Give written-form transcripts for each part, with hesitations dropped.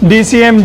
DCM,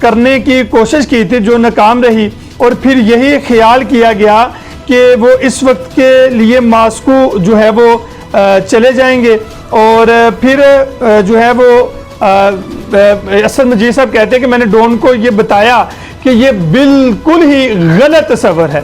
کرنے کی کوشش کی تھی جو ناکام رہی، اور پھر یہی خیال کیا گیا کہ وہ اس وقت کے لیے ماسکو جو ہے وہ چلے جائیں گے، اور پھر جو ہے وہ اسد مجید صاحب کہتے ہیں کہ میں نے ڈون کو یہ بتایا کہ یہ بالکل ہی غلط تصور ہے۔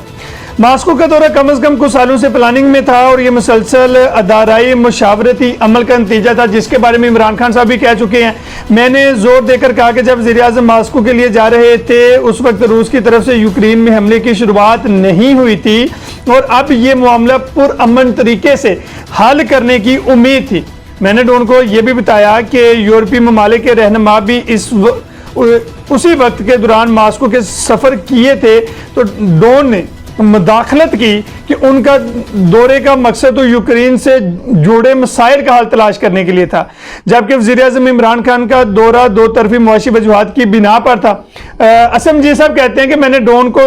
ماسکو کا دورہ کم از کم کچھ سالوں سے پلاننگ میں تھا، اور یہ مسلسل ادارائی مشاورتی عمل کا نتیجہ تھا، جس کے بارے میں عمران خان صاحب بھی کہہ چکے ہیں۔ میں نے زور دے کر کہا کہ جب وزیر اعظم ماسکو کے لیے جا رہے تھے اس وقت روس کی طرف سے یوکرین میں حملے کی شروعات نہیں ہوئی تھی، اور اب یہ معاملہ پرامن طریقے سے حل کرنے کی امید تھی۔ میں نے ڈون کو یہ بھی بتایا کہ یورپی ممالک کے رہنما بھی اسی وقت کے دوران ماسکو کے سفر کیے تھے، تو ڈون نے مداخلت کی کہ ان کا دورے کا مقصد تو یوکرین سے جڑے مسائل کا حل تلاش کرنے کے لیے تھا، جبکہ وزیر اعظم عمران خان کا دورہ دو طرفی معاشی وجوہات کی بنا پر تھا۔ اسم جی صاحب کہتے ہیں کہ میں نے ڈون کو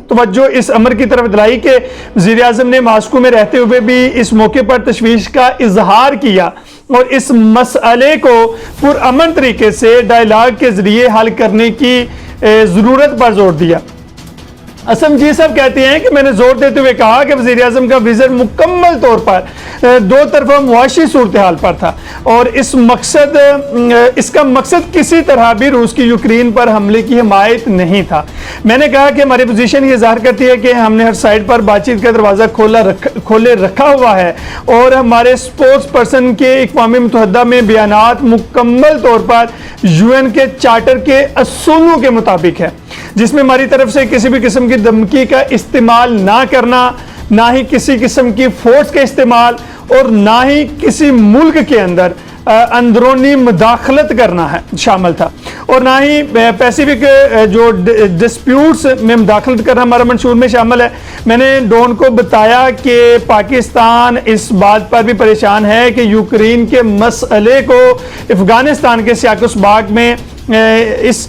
توجہ اس امر کی طرف دلائی کہ وزیر اعظم نے ماسکو میں رہتے ہوئے بھی اس موقع پر تشویش کا اظہار کیا اور اس مسئلے کو پرامن طریقے سے ڈائیلاگ کے ذریعے حل کرنے کی ضرورت پر زور دیا۔ اسم جی صاحب کہتے ہیں کہ میں نے زور دیتے ہوئے کہا کہ وزیر اعظم کا وزٹ مکمل طور پر دو طرفہ معاشی صورتحال پر تھا، اور اس کا مقصد کسی طرح بھی روس کی یوکرین پر حملے کی حمایت نہیں تھا۔ میں نے کہا کہ ہماری پوزیشن یہ ظاہر کرتی ہے کہ ہم نے ہر سائڈ پر بات چیت کا دروازہ کھولے رکھا ہوا ہے، اور ہمارے سپورٹس پرسن کے اقوام متحدہ میں بیانات مکمل طور پر UN کے چارٹر کے اصولوں کے مطابق ہے، جس میں ہماری طرف سے کسی بھی قسم کی دھمکی کا استعمال نہ کرنا، نہ ہی کسی قسم کی فورس کا استعمال، اور نہ ہی کسی ملک کے اندر اندرونی مداخلت کرنا ہے شامل تھا، اور نہ ہی پیسیفک جو ڈسپیوٹس میں مداخلت کرنا ہمارا منشور میں شامل ہے۔ میں نے ڈون کو بتایا کہ پاکستان اس بات پر بھی پریشان ہے کہ یوکرین کے مسئلے کو افغانستان کے سیاق و سباق میں اس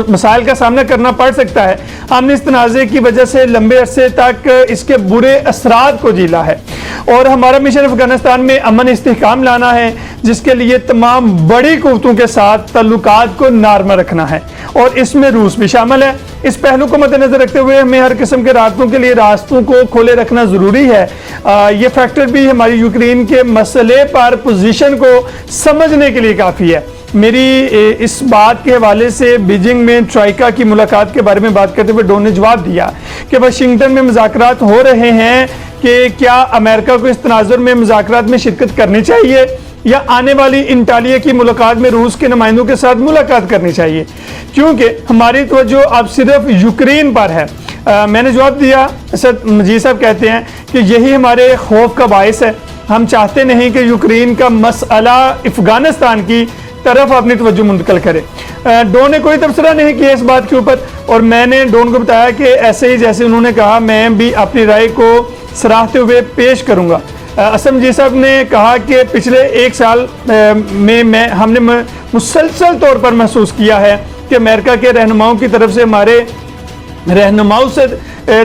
مسائل کا سامنا کرنا پڑ سکتا ہے۔ ہم نے اس تنازع کی وجہ سے لمبے عرصے تک اس کے برے اثرات کو جھیلا ہے، اور ہمارا مشن افغانستان میں امن استحکام لانا ہے، جس کے لیے تمام بڑی قوتوں کے ساتھ تعلقات کو نارمل رکھنا ہے، اور اس میں روس بھی شامل ہے۔ اس پہلو کو مد نظر رکھتے ہوئے ہمیں ہر قسم کے رابطوں کے لیے راستوں کو کھولے رکھنا ضروری ہے۔ یہ فیکٹر بھی ہماری یوکرین کے مسئلے پر پوزیشن کو سمجھنے کے لیے کافی ہے۔ میری اس بات کے حوالے سے بیجنگ میں ٹرائیکا کی ملاقات کے بارے میں بات کرتے ہوئے ڈون نے جواب دیا کہ واشنگٹن میں مذاکرات ہو رہے ہیں کہ کیا امریکہ کو اس تناظر میں مذاکرات میں شرکت کرنی چاہیے، یا آنے والی انٹالیہ کی ملاقات میں روس کے نمائندوں کے ساتھ ملاقات کرنی چاہیے، کیونکہ ہماری توجہ اب صرف یوکرین پر ہے۔ میں نے جواب دیا، اسد مجید صاحب کہتے ہیں کہ یہی ہمارے خوف کا باعث ہے۔ ہم چاہتے نہیں کہ یوکرین کا مسئلہ افغانستان کی طرف اپنی توجہ منتقل کرے۔ ڈون نے کوئی تبصرہ نہیں کیا اس بات کے اوپر، اور میں نے ڈون کو بتایا کہ ایسے ہی جیسے انہوں نے کہا میں بھی اپنی رائے کو سراہتے ہوئے پیش کروں گا۔ اسم جی صاحب نے کہا کہ پچھلے ایک سال میں ہم نے مسلسل طور پر محسوس کیا ہے کہ امریکہ کے رہنماؤں کی طرف سے ہمارے رہنماؤں سے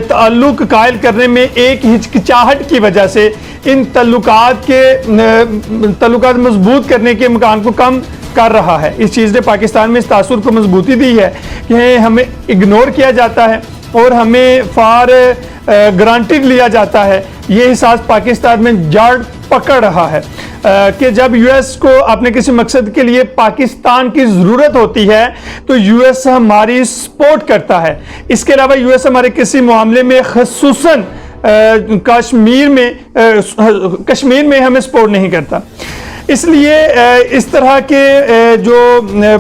تعلق قائل کرنے میں ایک ہچکچاہٹ کی وجہ سے ان تعلقات مضبوط کرنے کے امکان کو کم کر رہا ہے۔ اس چیز نے پاکستان میں اس تاثر کو مضبوطی دی ہے کہ ہمیں اگنور کیا جاتا ہے اور ہمیں فار گرانٹیڈ لیا جاتا ہے۔ یہ احساس پاکستان میں جڑ پکڑ رہا ہے کہ جب یو ایس کو اپنے کسی مقصد کے لیے پاکستان کی ضرورت ہوتی ہے تو یو ایس ہماری سپورٹ کرتا ہے۔ اس کے علاوہ یو ایس ہمارے کسی معاملے میں خصوصاً کشمیر میں ہمیں سپورٹ نہیں کرتا۔ اس لیے اس طرح کے جو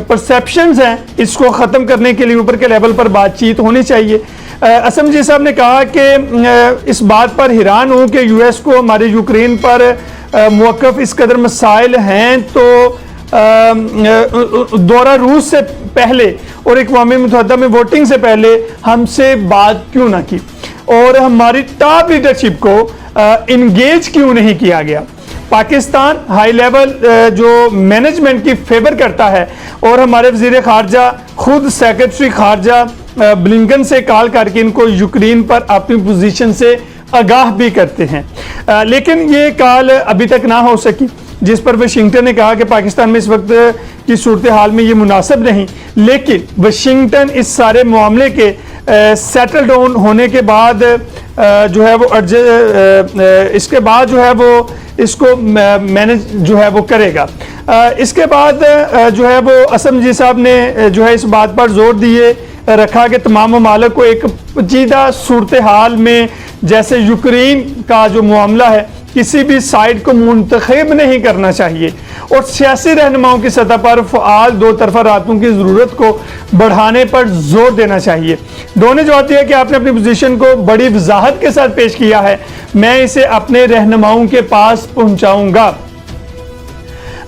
پرسیپشنز ہیں اس کو ختم کرنے کے لیے اوپر کے لیول پر بات چیت ہونی چاہیے۔ اسم جی صاحب نے کہا کہ اس بات پر حیران ہوں کہ یو ایس کو ہمارے یوکرین پر موقف اس قدر مسائل ہیں تو دورہ روس سے پہلے اور اقوام متحدہ میں ووٹنگ سے پہلے ہم سے بات کیوں نہ کی، اور ہماری ٹاپ لیڈرشپ کو انگیج کیوں نہیں کیا گیا۔ پاکستان ہائی لیول جو مینجمنٹ کی فیور کرتا ہے، اور ہمارے وزیر خارجہ خود سیکرٹری خارجہ بلنکن سے کال کر کے ان کو یوکرین پر اپنی پوزیشن سے آگاہ بھی کرتے ہیں، لیکن یہ کال ابھی تک نہ ہو سکی، جس پر واشنگٹن نے کہا کہ پاکستان میں اس وقت کی صورتحال میں یہ مناسب نہیں، لیکن واشنگٹن اس سارے معاملے کے سیٹل ڈاؤن ہونے کے بعد جو ہے وہ اس کے بعد جو ہے وہ اس کو مینج جو ہے وہ کرے گا۔ اس کے بعد جو ہے وہ اسد مجید صاحب نے جو ہے اس بات پر زور دیے رکھا کہ تمام ممالک کو ایک پیچیدہ صورتحال میں جیسے یوکرین کا جو معاملہ ہے کسی بھی سائڈ کو منتخب نہیں کرنا چاہیے، اور سیاسی رہنماؤں کی سطح پر فعال دو طرفہ رابطوں کی ضرورت کو بڑھانے پر زور دینا چاہیے۔ ڈون نے جواب دیا کہ آپ نے اپنی پوزیشن کو بڑی وضاحت کے ساتھ پیش کیا ہے، میں اسے اپنے رہنماؤں کے پاس پہنچاؤں گا۔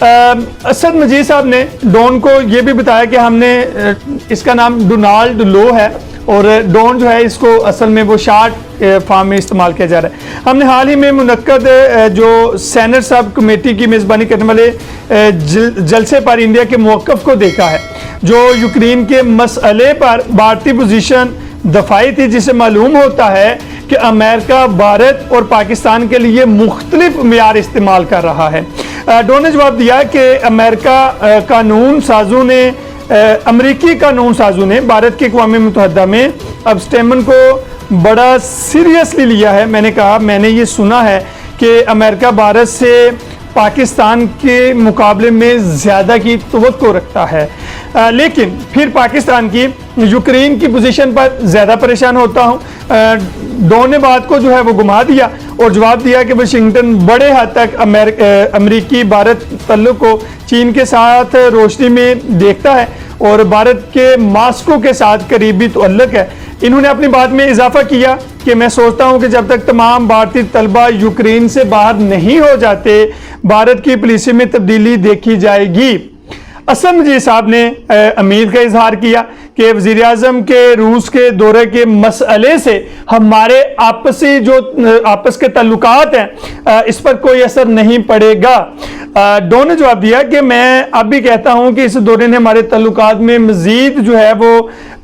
اسد مجید صاحب نے ڈون کو یہ بھی بتایا کہ ہم نے اس کا نام ڈونالڈ لو ہے، اور ڈون جو ہے اس کو اصل میں وہ شارٹ فارم میں استعمال کیا جا رہا ہے۔ ہم نے حال ہی میں منعقد جو سینٹ سب کمیٹی کی میزبانی کرنے والے جلسے پر انڈیا کے موقف کو دیکھا ہے، جو یوکرین کے مسئلے پر بھارتی پوزیشن دفاعی تھی، جسے معلوم ہوتا ہے کہ امریکہ بھارت اور پاکستان کے لیے مختلف معیار استعمال کر رہا ہے۔ ڈون نے جواب دیا کہ امریکی قانون سازوں نے بھارت کے اقوام متحدہ میں ابسٹیمن کو بڑا سیریسلی لیا ہے۔ میں نے کہا میں نے یہ سنا ہے کہ امریکہ بھارت سے پاکستان کے مقابلے میں زیادہ کی توقع رکھتا ہے، لیکن پھر پاکستان کی یوکرین کی پوزیشن پر زیادہ پریشان ہوتا ہوں۔ ڈون نے بات کو جو ہے وہ گھما دیا اور جواب دیا کہ واشنگٹن بڑے حد تک امریکی بھارت تعلق کو چین کے ساتھ روشنی میں دیکھتا ہے اور بھارت کے ماسکو کے ساتھ قریبی تعلق ہے۔ انہوں نے اپنی بات میں اضافہ کیا کہ میں سوچتا ہوں کہ جب تک تمام بھارتی طلبہ یوکرین سے باہر نہیں ہو جاتے بھارت کی پالیسی میں تبدیلی دیکھی جائے گی۔ اسد مجید صاحب نے امید کا اظہار کیا کہ وزیر اعظم کے روس کے دورے کے مسئلے سے ہمارے آپس کے تعلقات ہیں اس پر کوئی اثر نہیں پڑے گا۔ ڈون نے جواب دیا کہ میں اب بھی کہتا ہوں کہ اس دورے نے ہمارے تعلقات میں مزید جو ہے وہ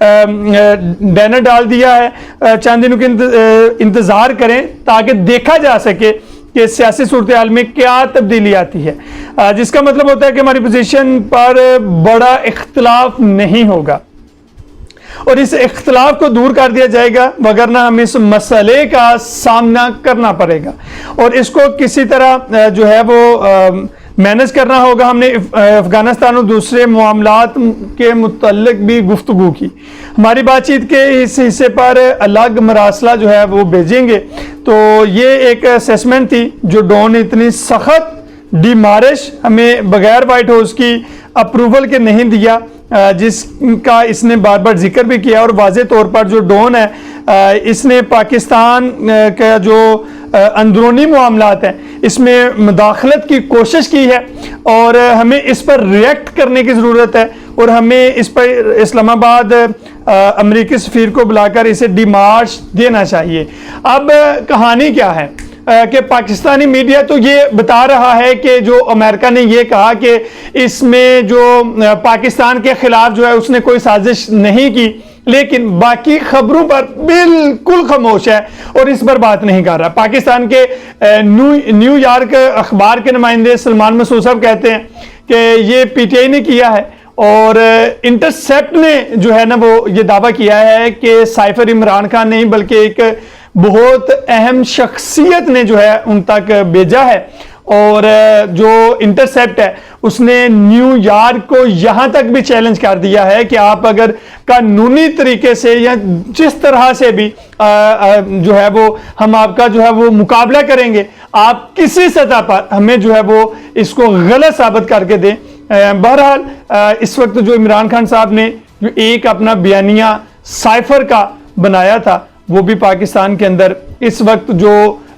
ڈینر ڈال دیا ہے۔ چند دنوں کے انتظار کریں تاکہ دیکھا جا سکے کہ سیاسی صورتحال میں کیا تبدیلی آتی ہے، جس کا مطلب ہوتا ہے کہ ہماری پوزیشن پر بڑا اختلاف نہیں ہوگا اور اس اختلاف کو دور کر دیا جائے گا، وگرنہ ہمیں اس مسئلے کا سامنا کرنا پڑے گا اور اس کو کسی طرح جو ہے وہ مینج کرنا ہوگا۔ ہم نے افغانستان اور دوسرے معاملات کے متعلق بھی گفتگو کی، ہماری بات چیت کے اس حصے پر الگ مراسلہ جو ہے وہ بھیجیں گے۔ تو یہ ایک اسیسمنٹ تھی جو ڈون نے اتنی سخت ڈیمارش ہمیں بغیر وائٹ ہاؤس کی اپروول کے نہیں دیا، جس کا اس نے بار بار ذکر بھی کیا، اور واضح طور پر جو ڈون ہے اس نے پاکستان کا جو اندرونی معاملات ہیں اس میں مداخلت کی کوشش کی ہے اور ہمیں اس پر ریئیکٹ کرنے کی ضرورت ہے، اور ہمیں اس پر اسلام آباد امریکی سفیر کو بلا کر اسے ڈیمارش دینا چاہیے۔ اب کہانی کیا ہے کہ پاکستانی میڈیا تو یہ بتا رہا ہے کہ جو امریکہ نے یہ کہا کہ اس میں جو پاکستان کے خلاف جو ہے اس نے کوئی سازش نہیں کی، لیکن باقی خبروں پر بالکل خاموش ہے اور اس پر بات نہیں کر رہا۔ پاکستان کے نیو یارک اخبار کے نمائندے سلمان مسعود صاحب کہتے ہیں کہ یہ پی ٹی آئی نے کیا ہے، اور انٹرسیپٹ نے جو ہے نا وہ یہ دعویٰ کیا ہے کہ سائفر عمران خان نہیں بلکہ ایک بہت اہم شخصیت نے جو ہے ان تک بھیجا ہے، اور جو انٹرسیپٹ ہے اس نے نیو یارک کو یہاں تک بھی چیلنج کر دیا ہے کہ آپ اگر قانونی طریقے سے یا جس طرح سے بھی جو ہے وہ ہم آپ کا جو ہے وہ مقابلہ کریں گے، آپ کسی سطح پر ہمیں جو ہے وہ اس کو غلط ثابت کر کے دیں۔ بہرحال اس وقت جو عمران خان صاحب نے جو ایک اپنا بیانیہ سائفر کا بنایا تھا وہ بھی پاکستان کے اندر اس وقت جو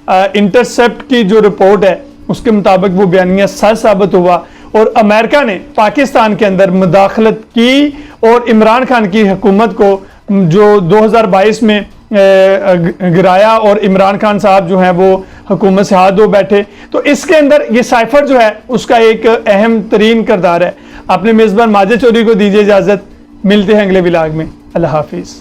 انٹرسیپٹ کی جو رپورٹ ہے اس کے مطابق وہ بیانیہ سچ ثابت ہوا، اور امریکہ نے پاکستان کے اندر مداخلت کی اور عمران خان کی حکومت کو جو 2022 میں گرایا، اور عمران خان صاحب جو ہیں وہ حکومت سے ہاتھ دھو بیٹھے۔ تو اس کے اندر یہ سائفر جو ہے اس کا ایک اہم ترین کردار ہے۔ اپنے میزبان ماجد چودھری کو دیجیے اجازت، ملتے ہیں اگلے ولاگ میں، اللہ حافظ۔